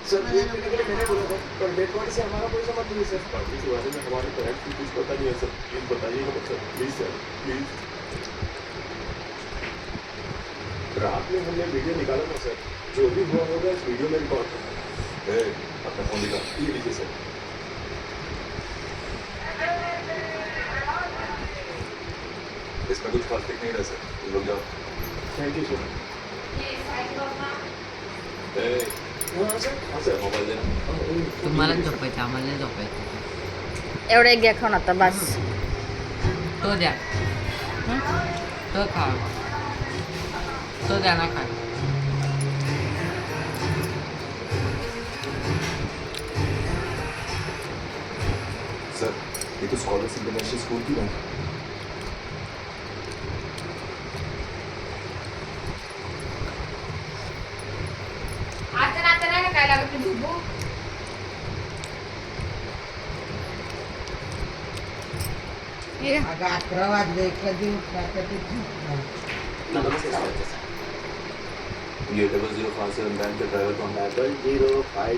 Sir weight करने के लिए मैंने बोला था, पर डेड बॉडी से हमारा कोई संबंध नहीं सर। इस बारे में हमारे पेरेंट्स को कुछ पता नहीं है सर, प्लीज बताइएगा सर, प्लीज सर, प्लीज। रात में हमने वीडियो निकाला था सर, जो भी हुआ होगा इस वीडियो में रिकॉर्ड था। अपना फोन दिखा, ये लीजिए सर। इसमें कुछ खास दिख नहीं रहा सर, तुम लोग जाओ। Thank you sir. हाँ सर, मोबाईल देना। तुम्हाला झोपायचं आम्हाला नाही झोपायचं एवढं एक घ्या खाऊन आता बस. तो द्या तो खा तो द्या ना खा सर ये तो स्कॉलर्स इंटरनेशनल स्कूल की है। आता नाही ना काय लागत झोपू. अगं 11 वाजले कधी उठणार कधी झोपणार. ये 0057 बैंक के ड्राइवर को हम 0057